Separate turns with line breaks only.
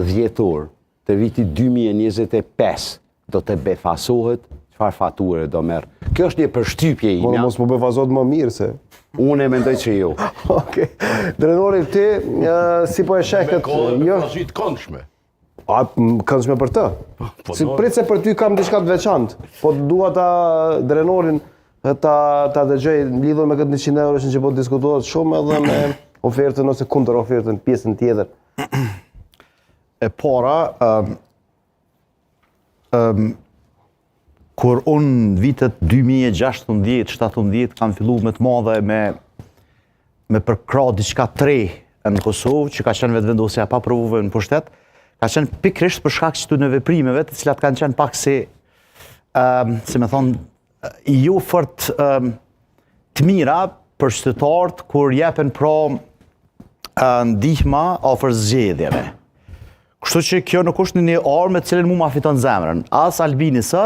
dhjetor të vitit 2025 do të befasohet çfarë fature do merr. Kjo është një përshtypje ime.
Mos më befazohet më mirë se.
Unë e mendoj që jo.
Okej. Drenori, ti si po e sheh këtë?
Jo. Të këndshme.
Këndshme për të. Si prit se për ty kam diçka të veçantë. Po dua ta Drenorin ta dëgjoj lidhur me këtë 100 euro që po diskutohet shumë edhe me ofertën ose kundër ofertën pjesën tjetër.
E para, kur unë vitet 2016-17 kam fillu me të madhe me përkra diçka tre në Kosovë, që ka qenë vetë vendosja pa provuve në pushtet, ka qenë pikrisht për shkak që në veprimeve të cilat kanë qenë pak si me thonë, jo fort të mira për qytetarët kur jepen pra ndihma afër zgjedhjeve. Kështu që kjo nuk është një armë e cilën mu ma fiton zemrën. As Albini sot,